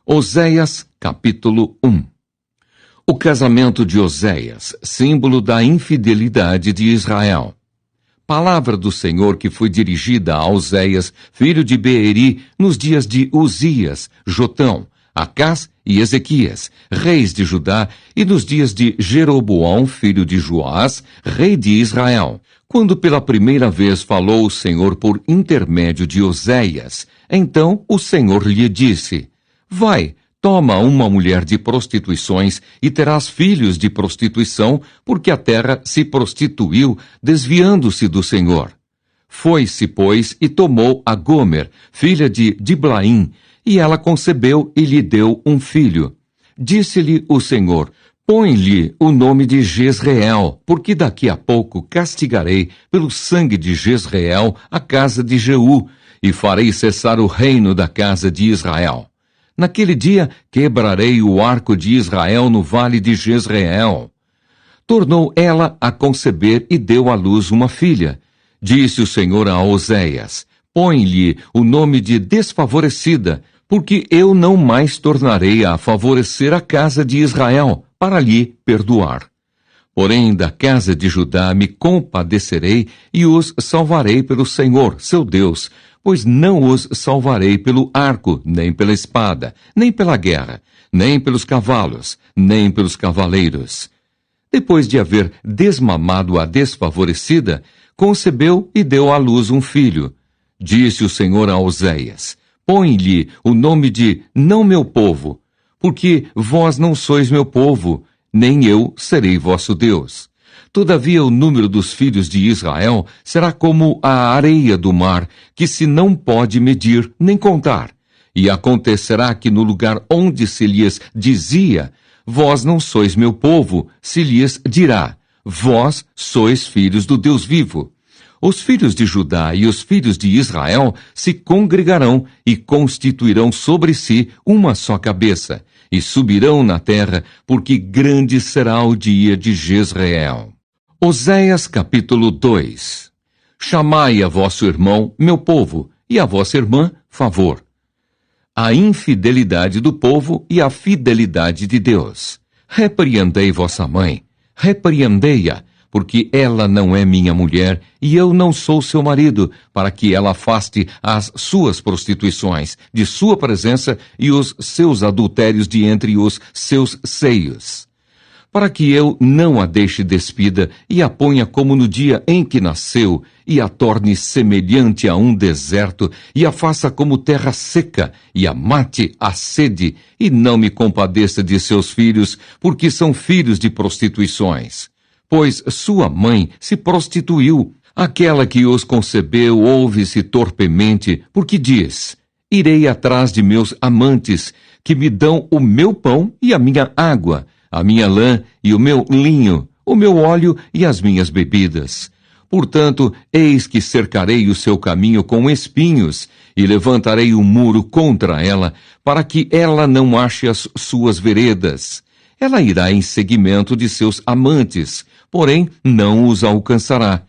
Oséias, capítulo 1. O casamento de Oséias, símbolo da infidelidade de Israel. Palavra do Senhor que foi dirigida a Oséias, filho de Beeri, nos dias de Uzias, Jotão, Acás e Ezequias, reis de Judá, e nos dias de Jeroboão, filho de Joás, rei de Israel. Quando pela primeira vez falou o Senhor por intermédio de Oséias, então o Senhor lhe disse: Vai, toma uma mulher de prostituições e terás filhos de prostituição, porque a terra se prostituiu, desviando-se do Senhor. Foi-se, pois, e tomou a Gomer, filha de Diblaim, e ela concebeu e lhe deu um filho. Disse-lhe o Senhor: Põe-lhe o nome de Jezreel, porque daqui a pouco castigarei pelo sangue de Jezreel a casa de Jeú, e farei cessar o reino da casa de Israel. Naquele dia quebrarei o arco de Israel no vale de Jezreel. Tornou ela a conceber e deu à luz uma filha. Disse o Senhor a Oséias: Põe-lhe o nome de desfavorecida, porque eu não mais tornarei a favorecer a casa de Israel, para lhe perdoar. Porém, da casa de Judá me compadecerei e os salvarei pelo Senhor, seu Deus, pois não os salvarei pelo arco, nem pela espada, nem pela guerra, nem pelos cavalos, nem pelos cavaleiros. Depois de haver desmamado a desfavorecida, concebeu e deu à luz um filho. Disse o Senhor a Oséias: Põe-lhe o nome de não meu povo, porque vós não sois meu povo, nem eu serei vosso Deus. Todavia o número dos filhos de Israel será como a areia do mar, que se não pode medir nem contar. E acontecerá que no lugar onde se lhes dizia: Vós não sois meu povo, se lhes dirá: Vós sois filhos do Deus vivo. Os filhos de Judá e os filhos de Israel se congregarão e constituirão sobre si uma só cabeça, e subirão na terra, porque grande será o dia de Jezreel. Oséias capítulo 2. Chamai a vosso irmão, meu povo, e a vossa irmã, favor. A infidelidade do povo e a fidelidade de Deus. Repreendei vossa mãe, repreendei-a, porque ela não é minha mulher, e eu não sou seu marido, para que ela afaste as suas prostituições de sua presença e os seus adultérios de entre os seus seios. Para que eu não a deixe despida e a ponha como no dia em que nasceu, e a torne semelhante a um deserto, e a faça como terra seca, e a mate a sede, e não me compadeça de seus filhos, porque são filhos de prostituições. Pois sua mãe se prostituiu, aquela que os concebeu ouve-se torpemente, porque diz: Irei atrás de meus amantes, que me dão o meu pão e a minha água, a minha lã e o meu linho, o meu óleo e as minhas bebidas. Portanto, eis que cercarei o seu caminho com espinhos, e levantarei um muro contra ela, para que ela não ache as suas veredas. Ela irá em seguimento de seus amantes, porém não os alcançará.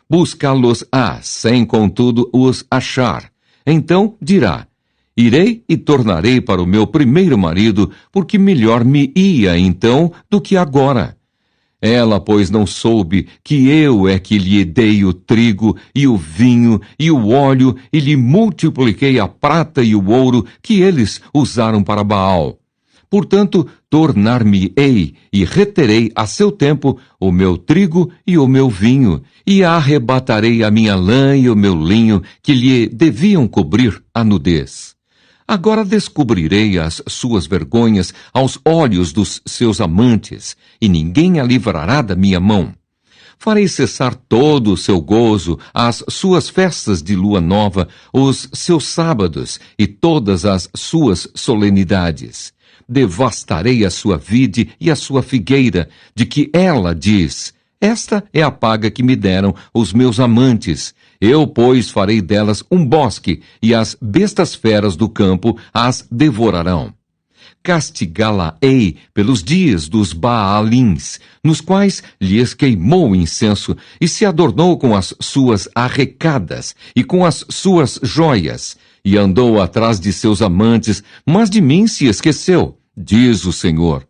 Buscá-los-á, sem contudo os achar. Então dirá: Irei e tornarei para o meu primeiro marido, porque melhor me ia então do que agora. Ela, pois, não soube que eu é que lhe dei o trigo e o vinho e o óleo, e lhe multipliquei a prata e o ouro que eles usaram para Baal. Portanto, tornar-me-ei e reterei a seu tempo o meu trigo e o meu vinho, e arrebatarei a minha lã e o meu linho, que lhe deviam cobrir a nudez. Agora descobrirei as suas vergonhas aos olhos dos seus amantes, e ninguém a livrará da minha mão. Farei cessar todo o seu gozo, as suas festas de lua nova, os seus sábados e todas as suas solenidades. Devastarei a sua vide e a sua figueira, de que ela diz: Esta é a paga que me deram os meus amantes. Eu, pois, farei delas um bosque, e as bestas feras do campo as devorarão. Castigá-la-ei pelos dias dos Baalins, nos quais lhes queimou o incenso, e se adornou com as suas arrecadas e com as suas joias, e andou atrás de seus amantes, mas de mim se esqueceu, diz o Senhor.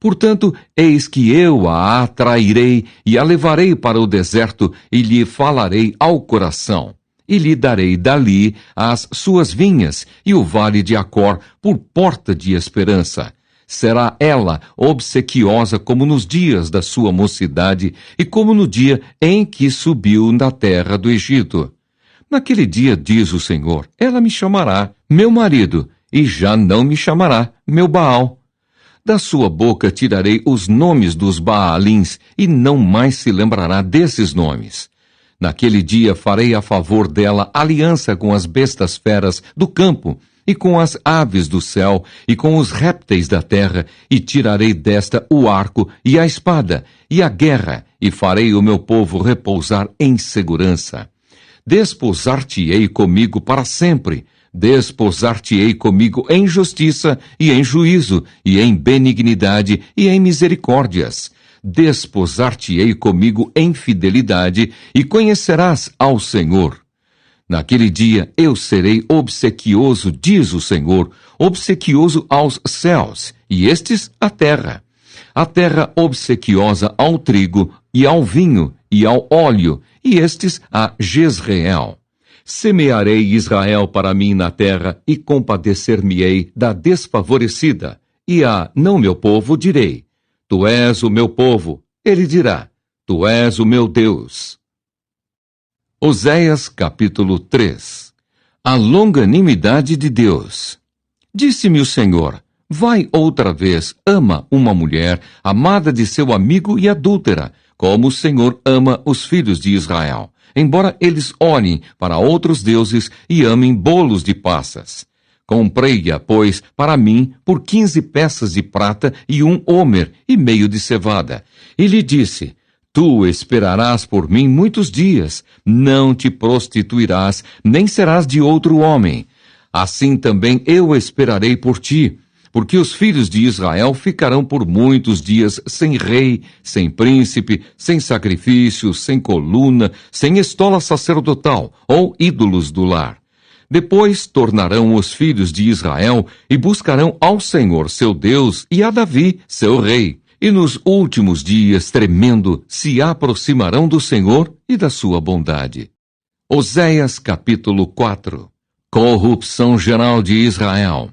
Portanto, eis que eu a atrairei e a levarei para o deserto e lhe falarei ao coração. E lhe darei dali as suas vinhas e o vale de Acor por porta de esperança. Será ela obsequiosa como nos dias da sua mocidade e como no dia em que subiu da terra do Egito. Naquele dia, diz o Senhor, ela me chamará meu marido e já não me chamará meu Baal. Da sua boca tirarei os nomes dos Baalins e não mais se lembrará desses nomes. Naquele dia farei a favor dela aliança com as bestas feras do campo e com as aves do céu e com os répteis da terra, e tirarei desta o arco e a espada e a guerra, e farei o meu povo repousar em segurança. Desposar-te-ei comigo para sempre, desposar-te-ei comigo em justiça e em juízo, e em benignidade e em misericórdias. Desposar-te-ei comigo em fidelidade, e conhecerás ao Senhor. Naquele dia eu serei obsequioso, diz o Senhor, obsequioso aos céus, e estes à terra. A terra obsequiosa ao trigo, e ao vinho, e ao óleo, e estes a Jezreel. Semearei Israel para mim na terra, e compadecer-me-ei da desfavorecida. E a não meu povo direi, tu és o meu povo. Ele dirá, tu és o meu Deus. Oséias capítulo 3. A longanimidade de Deus. Disse-me o Senhor, vai outra vez, ama uma mulher, amada de seu amigo e adúltera, como o Senhor ama os filhos de Israel, embora eles olhem para outros deuses e amem bolos de passas. Comprei-a, pois, para mim, por 15 peças de prata e 1 homer e meio de cevada. E lhe disse, tu esperarás por mim muitos dias, não te prostituirás, nem serás de outro homem. Assim também eu esperarei por ti, porque os filhos de Israel ficarão por muitos dias sem rei, sem príncipe, sem sacrifício, sem coluna, sem estola sacerdotal ou ídolos do lar. Depois tornarão os filhos de Israel e buscarão ao Senhor seu Deus e a Davi seu rei. E nos últimos dias, tremendo, se aproximarão do Senhor e da sua bondade. Oséias capítulo 4. Corrupção geral de Israel.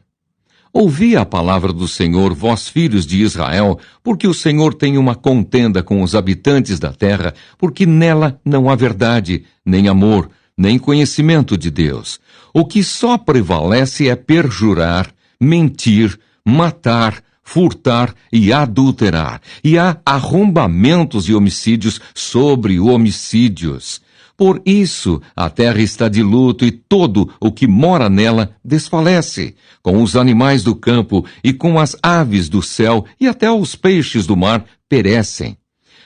Ouvi a palavra do Senhor, vós filhos de Israel, porque o Senhor tem uma contenda com os habitantes da terra, porque nela não há verdade, nem amor, nem conhecimento de Deus. O que só prevalece é perjurar, mentir, matar, furtar e adulterar, e há arrombamentos e homicídios sobre homicídios. Por isso, a terra está de luto e todo o que mora nela desfalece, com os animais do campo e com as aves do céu e até os peixes do mar perecem.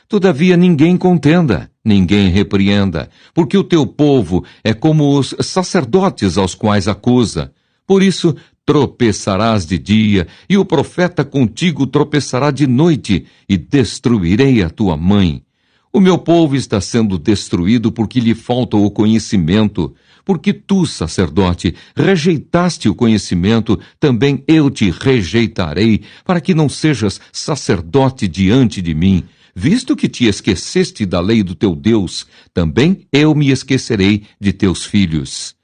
Todavia ninguém contenda, ninguém repreenda, porque o teu povo é como os sacerdotes aos quais acusa. Por isso, tropeçarás de dia, e o profeta contigo tropeçará de noite, e destruirei a tua mãe. O meu povo está sendo destruído porque lhe falta o conhecimento. Porque tu, sacerdote, rejeitaste o conhecimento, também eu te rejeitarei, para que não sejas sacerdote diante de mim. Visto que te esqueceste da lei do teu Deus, também eu me esquecerei de teus filhos.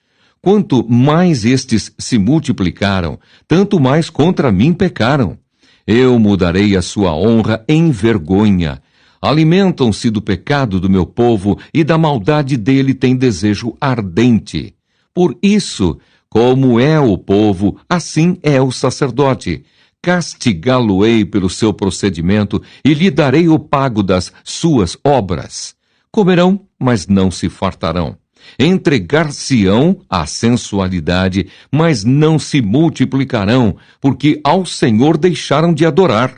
Quanto mais estes se multiplicaram, tanto mais contra mim pecaram. Eu mudarei a sua honra em vergonha. Alimentam-se do pecado do meu povo e da maldade dele têm desejo ardente. Por isso, como é o povo, assim é o sacerdote. Castigá-lo-ei pelo seu procedimento e lhe darei o pago das suas obras. Comerão, mas não se fartarão. Entregar-se-ão à sensualidade, mas não se multiplicarão, porque ao Senhor deixaram de adorar.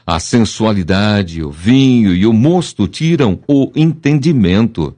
A sensualidade, o vinho e o mosto tiram o entendimento.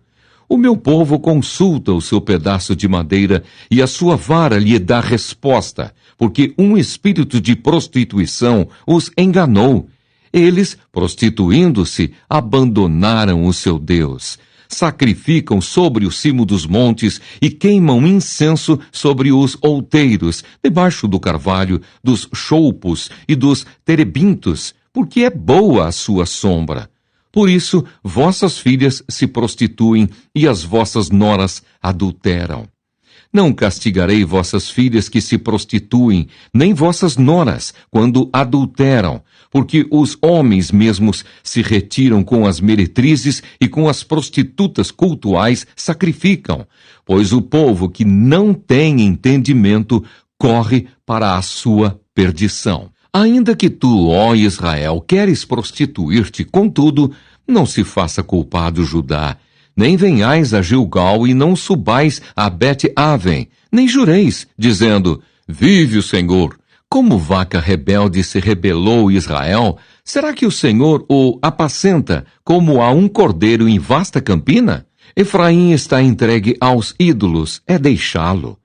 O meu povo consulta o seu pedaço de madeira e a sua vara lhe dá resposta, porque um espírito de prostituição os enganou. Eles, prostituindo-se, abandonaram o seu Deus. sacrificam sobre o cimo dos montes e queimam incenso sobre os outeiros, debaixo do carvalho, dos choupos e dos terebintos, porque é boa a sua sombra. Por isso, vossas filhas se prostituem e as vossas noras adulteram. Não castigarei vossas filhas que se prostituem, nem vossas noras, quando adulteram, porque os homens mesmos se retiram com as meretrizes e com as prostitutas cultuais sacrificam, pois o povo que não tem entendimento corre para a sua perdição. Ainda que tu, ó Israel, queres prostituir-te, contudo, não se faça culpado Judá, nem venhais a Gilgal e não subais a Bet-Aven, nem jureis, dizendo, vive o Senhor. Como vaca rebelde se rebelou Israel, será que o Senhor o apacenta como a um cordeiro em vasta campina? Efraim está entregue aos ídolos, é deixá-lo.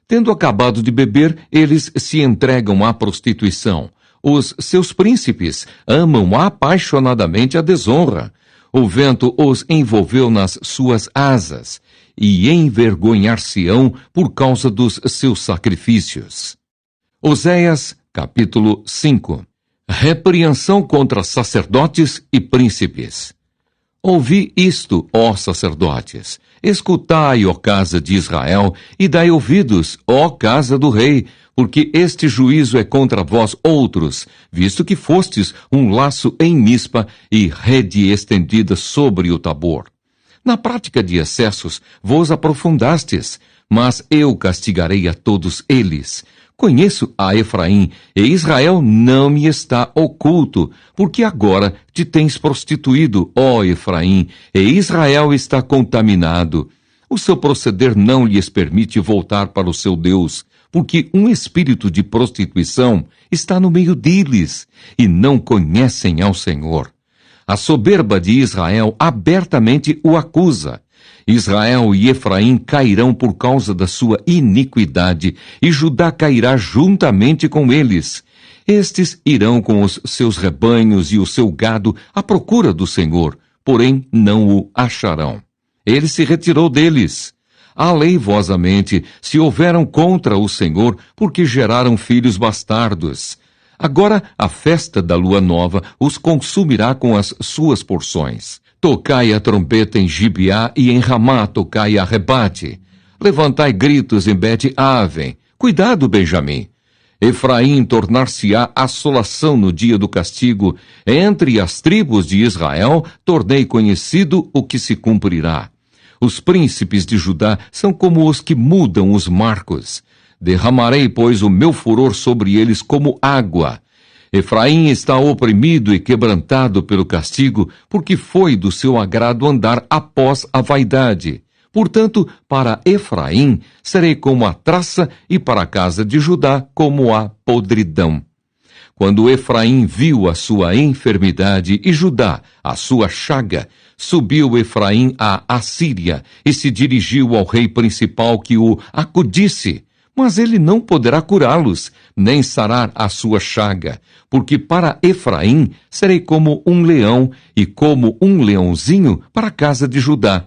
Tendo acabado de beber, eles se entregam à prostituição. Os seus príncipes amam apaixonadamente a desonra. O vento os envolveu nas suas asas, e envergonhar-se-ão por causa dos seus sacrifícios. Oséias, capítulo 5. Repreensão contra sacerdotes e príncipes. Ouvi isto, ó sacerdotes, escutai, ó casa de Israel, e dai ouvidos, ó casa do rei, porque este juízo é contra vós outros, visto que fostes um laço em Mispa e rede estendida sobre o Tabor. Na prática de excessos vos aprofundastes, mas eu castigarei a todos eles. Conheço a Efraim, e Israel não me está oculto, porque agora te tens prostituído, ó Efraim, e Israel está contaminado. O seu proceder não lhes permite voltar para o seu Deus, porque um espírito de prostituição está no meio deles, e não conhecem ao Senhor. A soberba de Israel abertamente o acusa. Israel e Efraim cairão por causa da sua iniquidade, e Judá cairá juntamente com eles. Estes irão com os seus rebanhos e o seu gado à procura do Senhor, porém não o acharão. Ele se retirou deles. Aleivosamente se houveram contra o Senhor, porque geraram filhos bastardos. Agora a festa da lua nova os consumirá com as suas porções. Tocai a trombeta em Gibeá e em Ramá tocai a rebate. Levantai gritos em Bet-Aven. Cuidado, Benjamim. Efraim tornar-se-á assolação no dia do castigo. Entre as tribos de Israel tornei conhecido o que se cumprirá. Os príncipes de Judá são como os que mudam os marcos. Derramarei, pois, o meu furor sobre eles como água. Efraim está oprimido e quebrantado pelo castigo, porque foi do seu agrado andar após a vaidade. Portanto, para Efraim serei como a traça e para a casa de Judá como a podridão. Quando Efraim viu a sua enfermidade e Judá a sua chaga, subiu Efraim à Assíria e se dirigiu ao rei principal que o acudisse. Mas ele não poderá curá-los, nem sarar a sua chaga, porque para Efraim serei como um leão e como um leãozinho para a casa de Judá.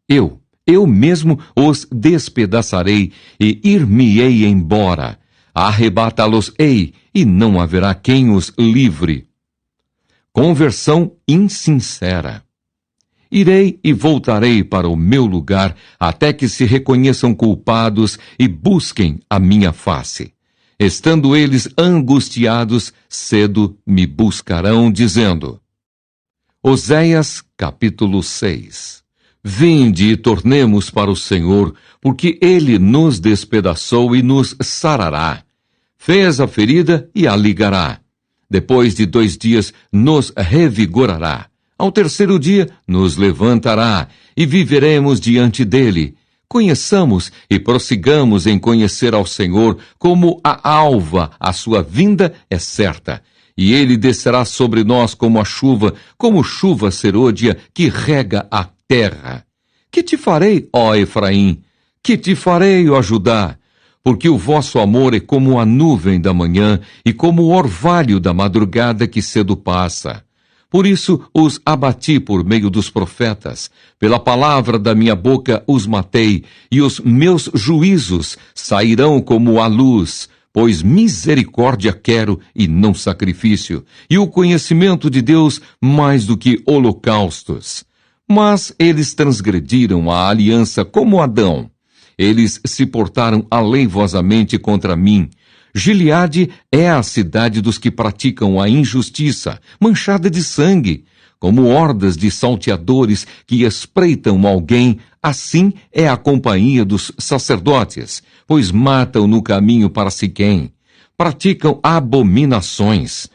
Eu mesmo os despedaçarei e ir-me-ei embora. Arrebatá-los-ei e não haverá quem os livre. Conversão insincera. Irei e voltarei para o meu lugar, até que se reconheçam culpados e busquem a minha face. Estando eles angustiados, cedo me buscarão, dizendo. Oséias, capítulo 6. Vinde e tornemos para o Senhor, porque Ele nos despedaçou e nos sarará. Fez a ferida e a ligará. Depois de 2 dias nos revigorará. Ao 3º dia nos levantará e viveremos diante dele. Conheçamos e prossigamos em conhecer ao Senhor, como a alva, a sua vinda é certa. E ele descerá sobre nós como chuva serôdia que rega a terra. Que te farei, ó Efraim? Que te farei, ó Judá? Porque o vosso amor é como a nuvem da manhã e como o orvalho da madrugada que cedo passa. Por isso os abati por meio dos profetas, pela palavra da minha boca os matei, e os meus juízos sairão como a luz, pois misericórdia quero e não sacrifício, e o conhecimento de Deus mais do que holocaustos. Mas eles transgrediram a aliança como Adão. Eles se portaram aleivosamente contra mim. Gileade é a cidade dos que praticam a injustiça, manchada de sangue. Como hordas de salteadores que espreitam alguém, assim é a companhia dos sacerdotes, pois matam no caminho para Siquém. Praticam abominações.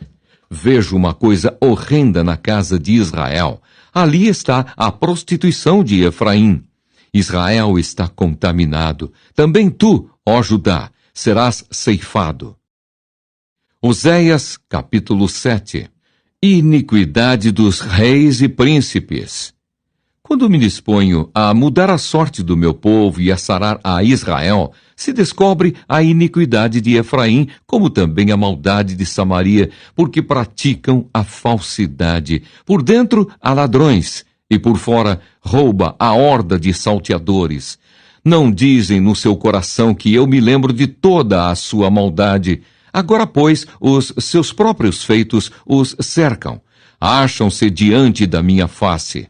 Vejo uma coisa horrenda na casa de Israel. Ali está a prostituição de Efraim. Israel está contaminado. Também tu, ó Judá, serás ceifado. Oséias, capítulo 7. Iniquidade dos reis e príncipes. Quando me disponho a mudar a sorte do meu povo e a sarar a Israel, se descobre a iniquidade de Efraim, como também a maldade de Samaria, porque praticam a falsidade. Por dentro há ladrões, e por fora rouba a horda de salteadores. Não dizem no seu coração que eu me lembro de toda a sua maldade. Agora, pois, os seus próprios feitos os cercam. Acham-se diante da minha face.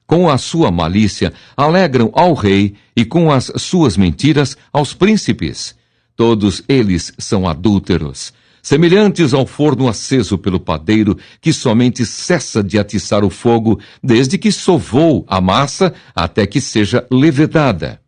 Com a sua malícia, alegram ao rei e com as suas mentiras aos príncipes. Todos eles são adúlteros, semelhantes ao forno aceso pelo padeiro, que somente cessa de atiçar o fogo, desde que sovou a massa até que seja levedada.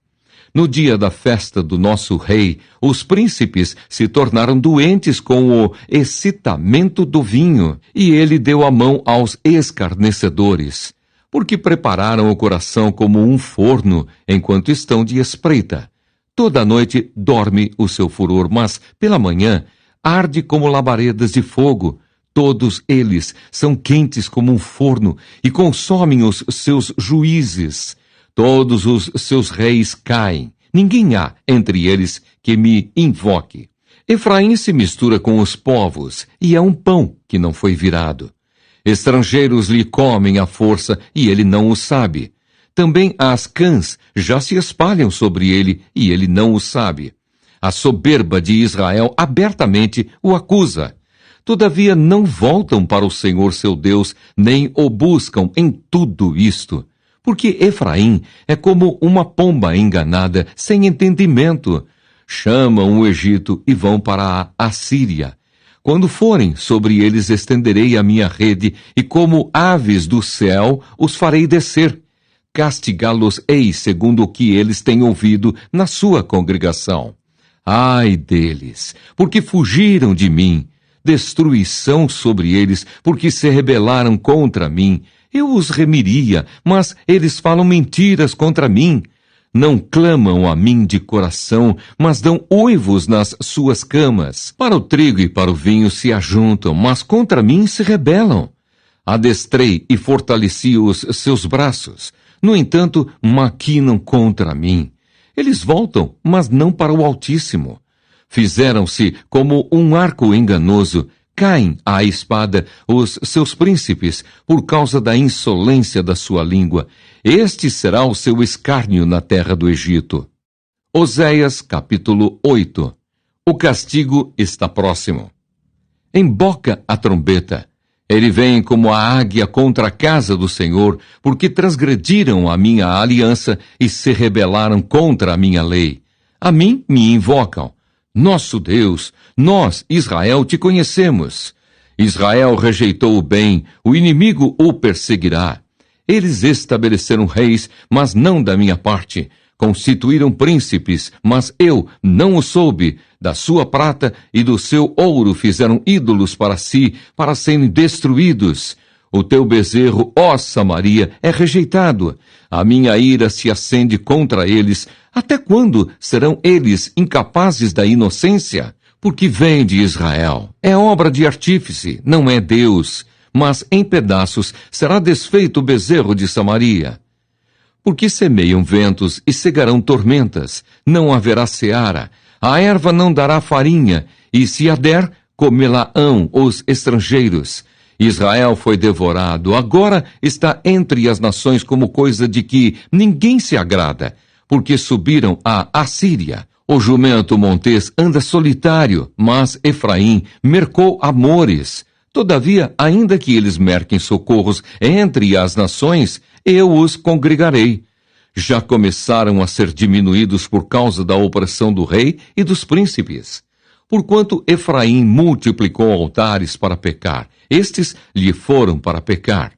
No dia da festa do nosso rei, os príncipes se tornaram doentes com o excitamento do vinho, e ele deu a mão aos escarnecedores, porque prepararam o coração como um forno, enquanto estão de espreita. Toda noite dorme o seu furor, mas, pela manhã, arde como labaredas de fogo. Todos eles são quentes como um forno, e consomem os seus juízes. Todos os seus reis caem. Ninguém há entre eles que me invoque. Efraim se mistura com os povos, e é um pão que não foi virado. Estrangeiros lhe comem à força, e ele não o sabe. Também as cãs já se espalham sobre ele, e ele não o sabe. A soberba de Israel abertamente o acusa. Todavia não voltam para o Senhor seu Deus, nem o buscam em tudo isto. Porque Efraim é como uma pomba enganada, sem entendimento. Chamam o Egito e vão para a Assíria. Quando forem, sobre eles estenderei a minha rede, e como aves do céu os farei descer. Castigá-los-ei segundo o que eles têm ouvido na sua congregação. Ai deles, porque fugiram de mim. Destruição sobre eles, porque se rebelaram contra mim. Eu os remiria, mas eles falam mentiras contra mim. Não clamam a mim de coração, mas dão uivos nas suas camas. Para o trigo e para o vinho se ajuntam, mas contra mim se rebelam. Adestrei e fortaleci os seus braços. No entanto, maquinam contra mim. Eles voltam, mas não para o Altíssimo. Fizeram-se como um arco enganoso. Caem à espada os seus príncipes por causa da insolência da sua língua. Este será o seu escárnio na terra do Egito. Oséias, capítulo 8. O castigo está próximo. Emboca a trombeta. Ele vem como a águia contra a casa do Senhor, porque transgrediram a minha aliança e se rebelaram contra a minha lei. A mim me invocam. Nosso Deus, nós, Israel, te conhecemos. Israel rejeitou o bem, o inimigo o perseguirá. Eles estabeleceram reis, mas não da minha parte. Constituíram príncipes, mas eu não o soube. Da sua prata e do seu ouro fizeram ídolos para si, para serem destruídos. O teu bezerro, ó Samaria, é rejeitado. A minha ira se acende contra eles. Até quando serão eles incapazes da inocência? Porque vem de Israel. É obra de artífice, não é Deus. Mas em pedaços será desfeito o bezerro de Samaria. Porque semeiam ventos e cegarão tormentas. Não haverá seara. A erva não dará farinha. E se a der, comê-la-ão os estrangeiros. Israel foi devorado, agora está entre as nações como coisa de que ninguém se agrada, porque subiram a Assíria. O jumento montês anda solitário, mas Efraim mercou amores. Todavia, ainda que eles merquem socorros entre as nações, eu os congregarei. Já começaram a ser diminuídos por causa da opressão do rei e dos príncipes. Porquanto Efraim multiplicou altares para pecar, estes lhe foram para pecar.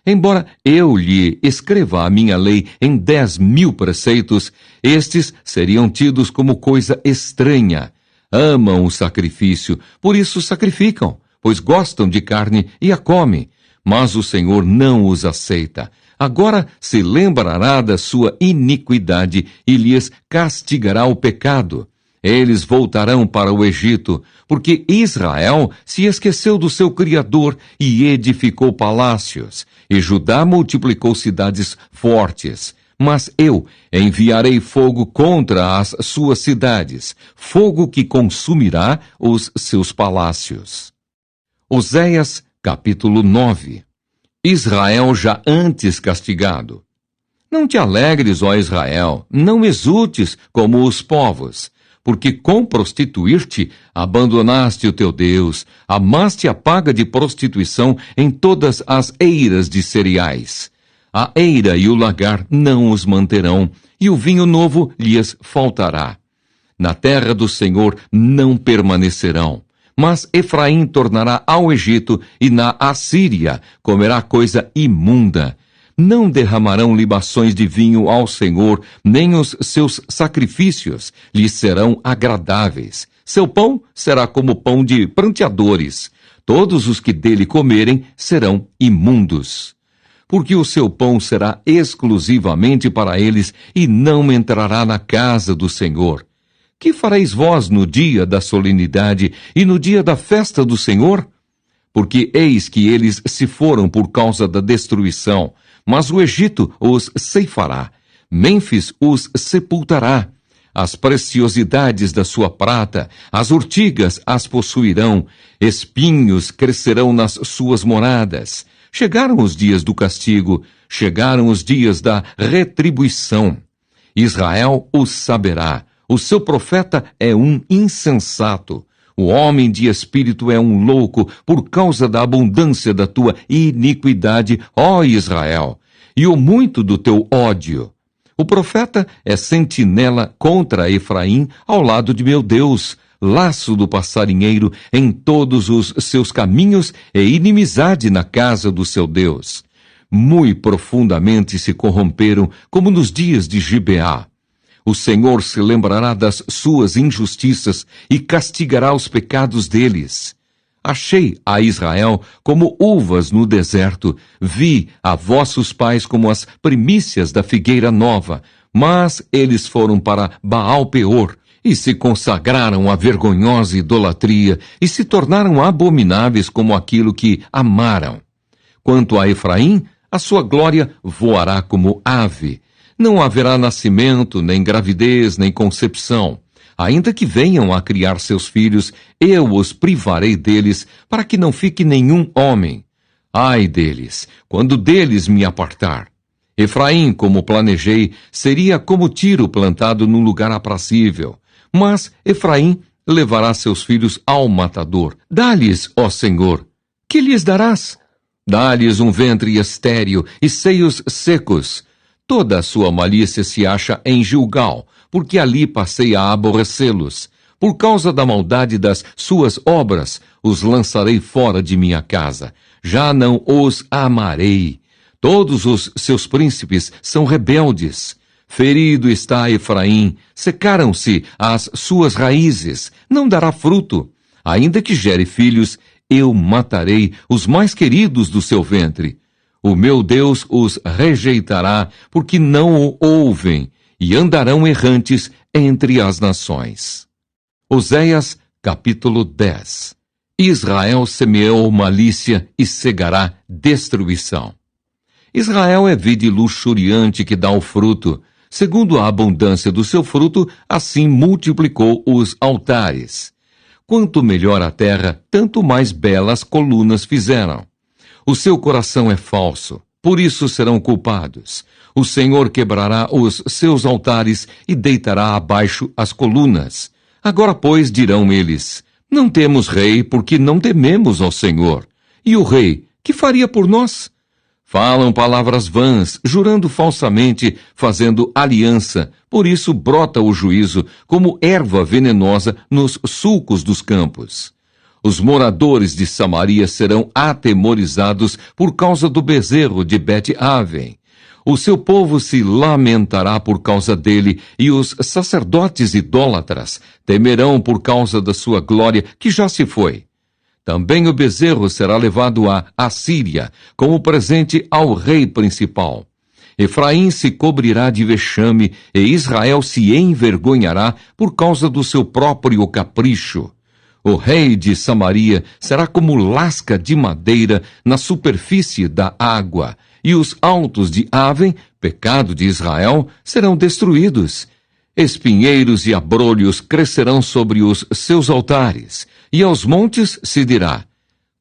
Embora eu lhe escreva a minha lei em 10.000 preceitos, estes seriam tidos como coisa estranha. Amam o sacrifício, por isso sacrificam, pois gostam de carne e a comem. Mas o Senhor não os aceita. Agora se lembrará da sua iniquidade e lhes castigará o pecado. Eles voltarão para o Egito, porque Israel se esqueceu do seu Criador e edificou palácios, e Judá multiplicou cidades fortes. Mas eu enviarei fogo contra as suas cidades, fogo que consumirá os seus palácios. Oséias, capítulo 9. Israel já antes castigado. Não te alegres, ó Israel, não exultes como os povos, porque com prostituir-te abandonaste o teu Deus, amaste a paga de prostituição em todas as eiras de cereais. A eira e o lagar não os manterão, e o vinho novo lhes faltará. Na terra do Senhor não permanecerão. Mas Efraim tornará ao Egito, e na Assíria comerá coisa imunda. Não derramarão libações de vinho ao Senhor, nem os seus sacrifícios lhes serão agradáveis. Seu pão será como pão de pranteadores. Todos os que dele comerem serão imundos. Porque o seu pão será exclusivamente para eles, e não entrará na casa do Senhor. Que fareis vós no dia da solenidade e no dia da festa do Senhor? Porque eis que eles se foram por causa da destruição, mas o Egito os ceifará, Mênfis os sepultará. As preciosidades da sua prata, as urtigas as possuirão, espinhos crescerão nas suas moradas. Chegaram os dias do castigo, chegaram os dias da retribuição. Israel os saberá. O seu profeta é um insensato. O homem de espírito é um louco por causa da abundância da tua iniquidade, ó Israel, e o muito do teu ódio. O profeta é sentinela contra Efraim ao lado de meu Deus, laço do passarinheiro em todos os seus caminhos e inimizade na casa do seu Deus. Muito profundamente se corromperam, como nos dias de Gibeá. O Senhor se lembrará das suas injustiças e castigará os pecados deles. Achei a Israel como uvas no deserto, vi a vossos pais como as primícias da figueira nova, mas eles foram para Baal-peor, e se consagraram à vergonhosa idolatria, e se tornaram abomináveis como aquilo que amaram. Quanto a Efraim, a sua glória voará como ave. Não haverá nascimento, nem gravidez, nem concepção. Ainda que venham a criar seus filhos, eu os privarei deles, para que não fique nenhum homem. Ai deles, quando deles me apartar. Efraim, como planejei, seria como tiro plantado num lugar aprazível. Mas Efraim levará seus filhos ao matador. Dá-lhes, ó Senhor, que lhes darás? Dá-lhes um ventre estéril e seios secos. Toda a sua malícia se acha em Gilgal, porque ali passei a aborrecê-los. Por causa da maldade das suas obras, os lançarei fora de minha casa. Já não os amarei. Todos os seus príncipes são rebeldes. Ferido está Efraim, secaram-se as suas raízes, não dará fruto. Ainda que gere filhos, eu matarei os mais queridos do seu ventre. O meu Deus os rejeitará, porque não o ouvem, e andarão errantes entre as nações. Oséias, capítulo 10. Israel semeou malícia e cegará destruição. Israel é vide luxuriante que dá o fruto. Segundo a abundância do seu fruto, assim multiplicou os altares. Quanto melhor a terra, tanto mais belas colunas fizeram. O seu coração é falso, por isso serão culpados. O Senhor quebrará os seus altares e deitará abaixo as colunas. Agora, pois, dirão eles: não temos rei, porque não tememos ao Senhor. E o rei, que faria por nós? Falam palavras vãs, jurando falsamente, fazendo aliança. Por isso brota o juízo, como erva venenosa nos sulcos dos campos. Os moradores de Samaria serão atemorizados por causa do bezerro de Bet-Aven. O seu povo se lamentará por causa dele, e os sacerdotes idólatras temerão por causa da sua glória, que já se foi. Também o bezerro será levado à Assíria, como presente ao rei principal. Efraim se cobrirá de vexame, e Israel se envergonhará por causa do seu próprio capricho. O rei de Samaria será como lasca de madeira na superfície da água, e os altos de Aven, pecado de Israel, serão destruídos. Espinheiros e abrolhos crescerão sobre os seus altares, e aos montes se dirá: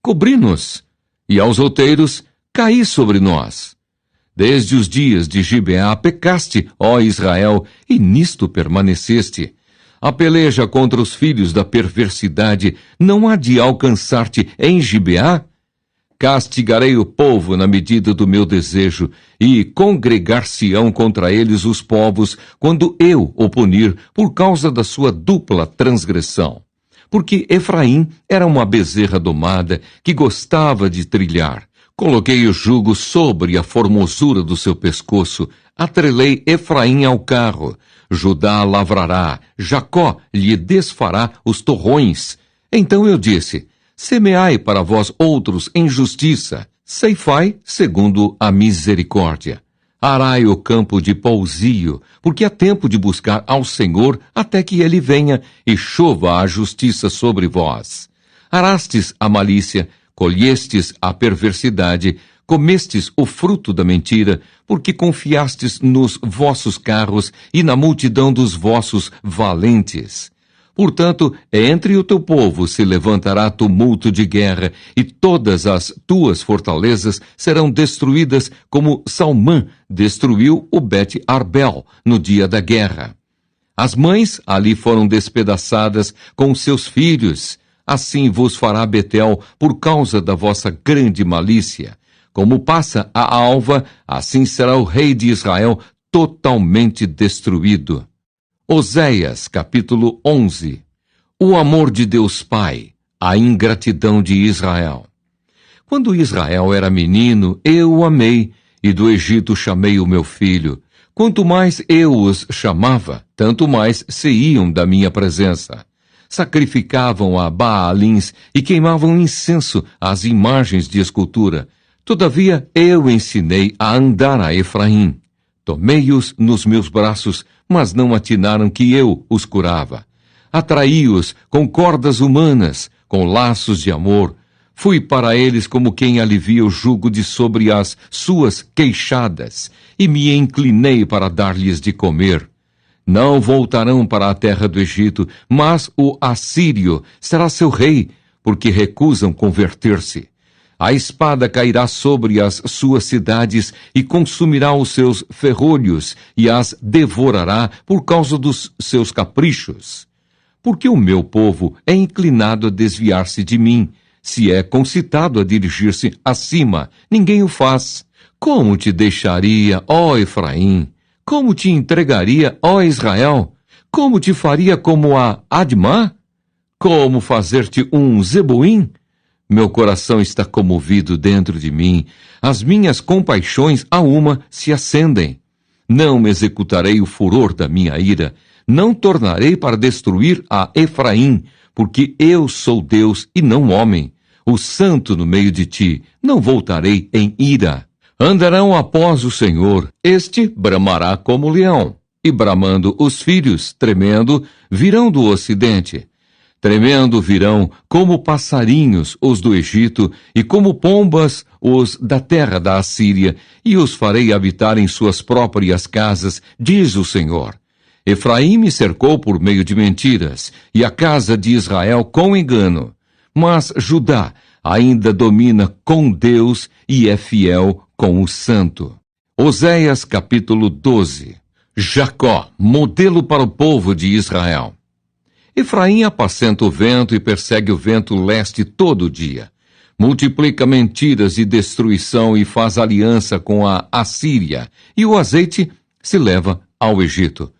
cobri-nos, e aos outeiros: caí sobre nós. Desde os dias de Gibeá pecaste, ó Israel, e nisto permaneceste. A peleja contra os filhos da perversidade não há de alcançar-te em Gibeá? Castigarei o povo na medida do meu desejo, e congregar-se-ão contra eles os povos, quando eu o punir por causa da sua dupla transgressão. Porque Efraim era uma bezerra domada, que gostava de trilhar. Coloquei o jugo sobre a formosura do seu pescoço, atrelei Efraim ao carro. Judá lavrará, Jacó lhe desfará os torrões. Então eu disse: semeai para vós outros em justiça, ceifai segundo a misericórdia. Arai o campo de pousio, porque há tempo de buscar ao Senhor até que ele venha e chova a justiça sobre vós. Arastes a malícia, colhestes a perversidade, comestes o fruto da mentira, porque confiastes nos vossos carros e na multidão dos vossos valentes. Portanto, entre o teu povo se levantará tumulto de guerra, e todas as tuas fortalezas serão destruídas, como Salmã destruiu o Bet-Arbel no dia da guerra. As mães ali foram despedaçadas com seus filhos. Assim vos fará Betel por causa da vossa grande malícia. Como passa a alva, assim será o rei de Israel totalmente destruído. Oséias, capítulo 11. O amor de Deus Pai, a ingratidão de Israel. Quando Israel era menino, eu o amei, e do Egito chamei o meu filho. Quanto mais eu os chamava, tanto mais se iam da minha presença. Sacrificavam a Baalins e queimavam incenso às imagens de escultura. Todavia eu ensinei a andar a Efraim. Tomei-os nos meus braços, mas não atinaram que eu os curava. Atraí-os com cordas humanas, com laços de amor. Fui para eles como quem alivia o jugo de sobre as suas queixadas, e me inclinei para dar-lhes de comer. Não voltarão para a terra do Egito, mas o assírio será seu rei, porque recusam converter-se. A espada cairá sobre as suas cidades e consumirá os seus ferrolhos e as devorará por causa dos seus caprichos. Porque o meu povo é inclinado a desviar-se de mim. Se é concitado a dirigir-se acima, ninguém o faz. Como te deixaria, ó Efraim? Como te entregaria, ó Israel? Como te faria como a Admá? Como fazer-te um Zeboim? Meu coração está comovido dentro de mim. As minhas compaixões a uma se acendem. Não executarei o furor da minha ira. Não tornarei para destruir a Efraim, porque eu sou Deus e não homem. O santo no meio de ti. Não voltarei em ira. Andarão após o Senhor. Este bramará como leão. E bramando os filhos, tremendo, virão do ocidente. Tremendo virão como passarinhos os do Egito, e como pombas os da terra da Assíria, e os farei habitar em suas próprias casas, diz o Senhor. Efraim me cercou por meio de mentiras, e a casa de Israel com engano. Mas Judá ainda domina com Deus e é fiel com o santo. Oséias capítulo 12. Jacó, modelo para o povo de Israel. Efraim apacenta o vento e persegue o vento leste todo dia. Multiplica mentiras e destruição e faz aliança com a Assíria, e o azeite se leva ao Egito.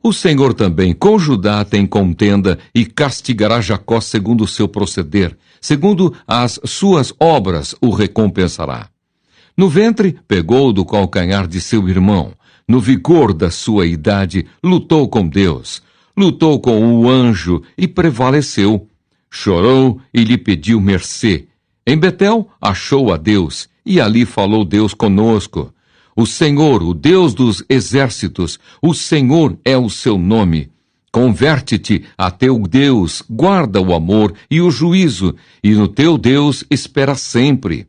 O Senhor também com Judá tem contenda e castigará Jacó segundo o seu proceder, segundo as suas obras o recompensará. No ventre pegou do calcanhar de seu irmão, no vigor da sua idade lutou com Deus, lutou com o anjo e prevaleceu. Chorou e lhe pediu mercê. Em Betel achou a Deus, e ali falou Deus conosco. O Senhor, o Deus dos exércitos, o Senhor é o seu nome. Converte-te a teu Deus, guarda o amor e o juízo, e no teu Deus espera sempre.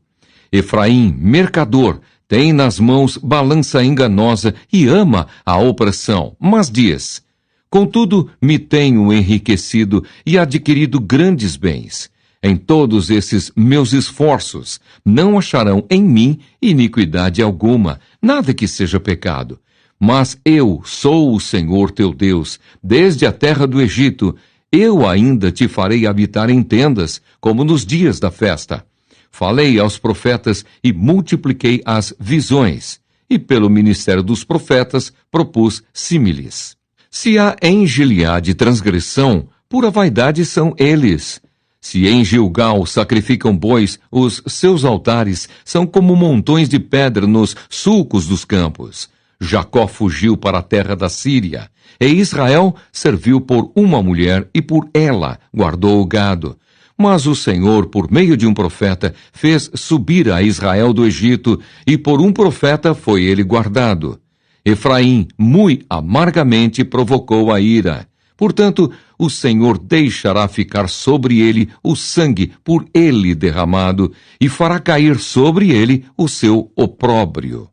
Efraim, mercador, tem nas mãos balança enganosa e ama a opressão, mas diz: contudo, me tenho enriquecido e adquirido grandes bens. Em todos esses meus esforços, não acharão em mim iniquidade alguma, nada que seja pecado. Mas eu sou o Senhor teu Deus, desde a terra do Egito. Eu ainda te farei habitar em tendas, como nos dias da festa. Falei aos profetas e multipliquei as visões, e pelo ministério dos profetas propus símiles. Se há em Gileade transgressão, pura vaidade são eles. Se em Gilgal sacrificam bois, os seus altares são como montões de pedra nos sulcos dos campos. Jacó fugiu para a terra da Síria, e Israel serviu por uma mulher e por ela guardou o gado. Mas o Senhor, por meio de um profeta, fez subir a Israel do Egito, e por um profeta foi ele guardado. Efraim, muito amargamente, provocou a ira. Portanto, o Senhor deixará ficar sobre ele o sangue por ele derramado, e fará cair sobre ele o seu opróbrio.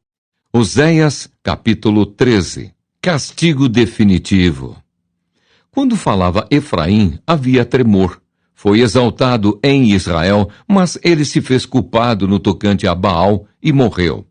Oséias, capítulo 13. Castigo definitivo. Quando falava Efraim, havia tremor. Foi exaltado em Israel, mas ele se fez culpado no tocante a Baal e morreu.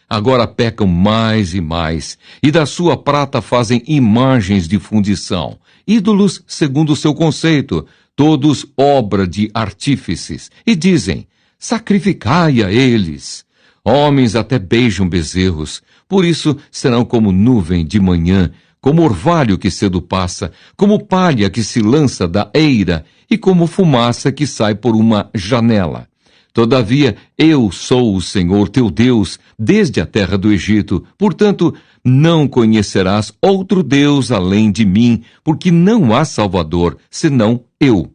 Agora pecam mais e mais, e da sua prata fazem imagens de fundição, ídolos segundo o seu conceito, todos obra de artífices, e dizem: sacrificai a eles. Homens até beijam bezerros, por isso serão como nuvem de manhã, como orvalho que cedo passa, como palha que se lança da eira, e como fumaça que sai por uma janela. Todavia, eu sou o Senhor teu Deus, desde a terra do Egito. Portanto, não conhecerás outro Deus além de mim, porque não há Salvador, senão eu.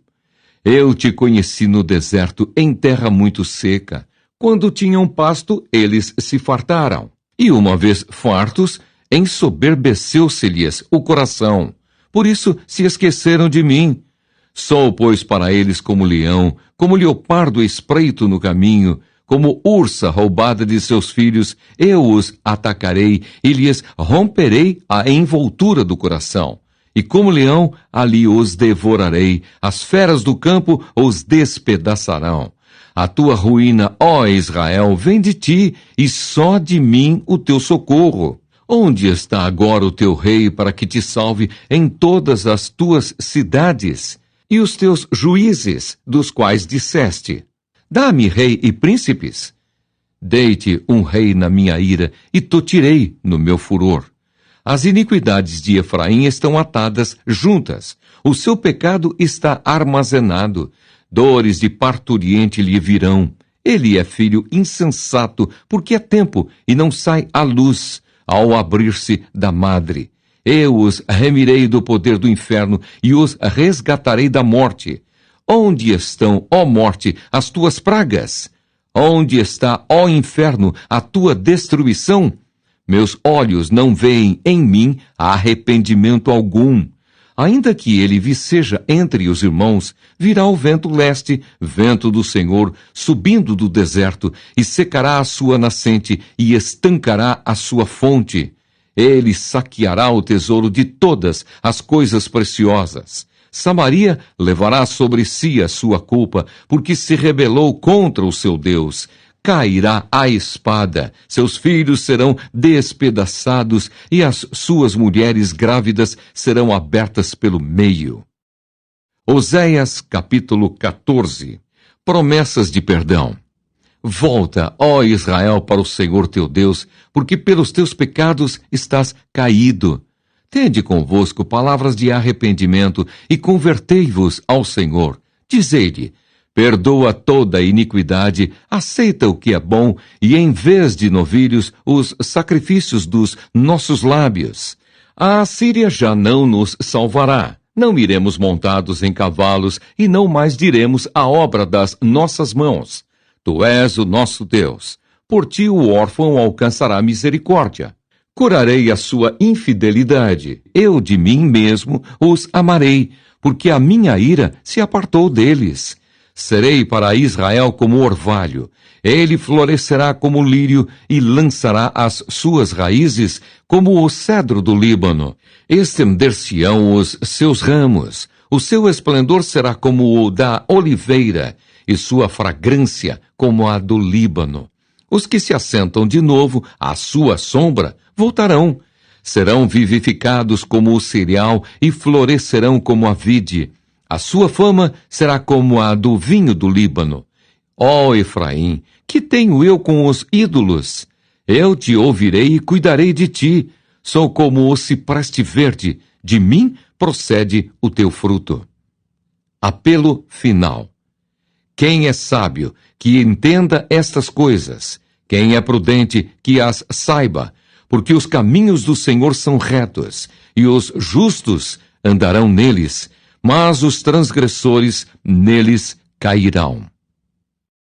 Eu te conheci no deserto, em terra muito seca. Quando tinham pasto, eles se fartaram. E uma vez fartos, ensoberbeceu-se-lhes o coração. Por isso se esqueceram de mim. Sou, pois, para eles como leão, como leopardo espreito no caminho, como ursa roubada de seus filhos, eu os atacarei e lhes romperei a envoltura do coração. E como leão, ali os devorarei, as feras do campo os despedaçarão. A tua ruína, ó Israel, vem de ti, e só de mim o teu socorro. Onde está agora o teu rei para que te salve em todas as tuas cidades? E os teus juízes, dos quais disseste: dá-me rei e príncipes. Dei-te um rei na minha ira, e totirei no meu furor. As iniquidades de Efraim estão atadas juntas, o seu pecado está armazenado, dores de parturiente lhe virão. Ele é filho insensato, porque é tempo, e não sai à luz, ao abrir-se da madre. Eu os remirei do poder do inferno e os resgatarei da morte. Onde estão, ó morte, as tuas pragas? Onde está, ó inferno, a tua destruição? Meus olhos não veem em mim arrependimento algum. Ainda que ele viceja entre os irmãos, virá o vento leste, vento do Senhor, subindo do deserto, e secará a sua nascente e estancará a sua fonte. Ele saqueará o tesouro de todas as coisas preciosas. Samaria levará sobre si a sua culpa, porque se rebelou contra o seu Deus. Cairá a espada, seus filhos serão despedaçados e as suas mulheres grávidas serão abertas pelo meio. Oséias, capítulo 14. Promessas de perdão. Volta, ó Israel, para o Senhor teu Deus, porque pelos teus pecados estás caído. Tende convosco palavras de arrependimento e convertei-vos ao Senhor. Dizei-lhe: perdoa toda a iniquidade, aceita o que é bom, e em vez de novilhos, os sacrifícios dos nossos lábios. A Assíria já não nos salvará. Não iremos montados em cavalos, e não mais diremos a obra das nossas mãos. Tu és o nosso Deus. Por ti o órfão alcançará misericórdia. Curarei a sua infidelidade. Eu de mim mesmo os amarei, porque a minha ira se apartou deles. Serei para Israel como orvalho. Ele florescerá como lírio e lançará as suas raízes como o cedro do Líbano. Estender-se-ão os seus ramos. O seu esplendor será como o da oliveira e sua fragrância como a do Líbano. Os que se assentam de novo à sua sombra voltarão. Serão vivificados como o cereal e florescerão como a vide. A sua fama será como a do vinho do Líbano. Ó Efraim, que tenho eu com os ídolos? Eu te ouvirei e cuidarei de ti. Sou como o cipreste verde, de mim procede o teu fruto. Apelo final. Quem é sábio, que entenda estas coisas? Quem é prudente, que as saiba? Porque os caminhos do Senhor são retos, e os justos andarão neles, mas os transgressores neles cairão.